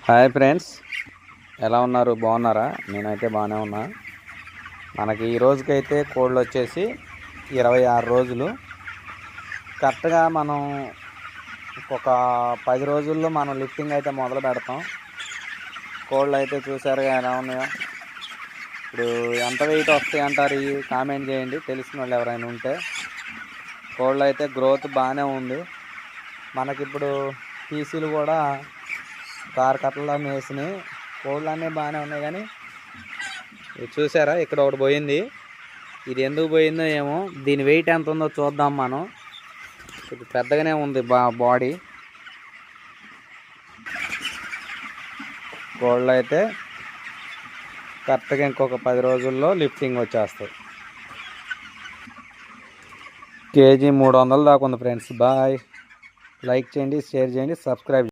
Hi friends, ఎలా ఉన్నారు? బాగున్నారా? నేనైతే బాగానే ఉన్నా. మనకి ఈ రోజుకైతే కోళ్ళు వచ్చేసి 26 రోజులు. కరెక్ట్గా మనం ఒక 10 రోజుల్లో మనం లిఫ్టింగ్ అయితే మొదలు పెడతాం. కోళ్ళు అయితే చూసారుగా ఎలా ఉన్నాయో. ఇప్పుడు ఎంత వెయిట్ వస్తాయి అంటారు? కామెంట్ చేయండి, తెలిసిన వాళ్ళు ఎవరైనా ఉంటే. కోళ్ళు అయితే గ్రోత్ బాగానే ఉంది. మనకిప్పుడు పీసీలు కూడా కారు కట్టలో మేసినాయి. కోళ్ళు అన్నీ బాగానే ఉన్నాయి, కానీ ఇది చూసారా, ఇక్కడ ఒకటి పోయింది. ఇది ఎందుకు పోయిందో ఏమో. దీని వెయిట్ ఎంత ఉందో చూద్దాం మనం. ఇది పెద్దగానే ఉంది బాడీ. కోళ్ళు అయితే కరెక్ట్గా ఇంకొక 10 రోజుల్లో లిఫ్టింగ్ వచ్చేస్తాయి. కేజీ 300 దాకా ఉంది ఫ్రెండ్స్. బాయ్. లైక్ చేయండి, షేర్ చేయండి, సబ్స్క్రైబ్ చేయండి.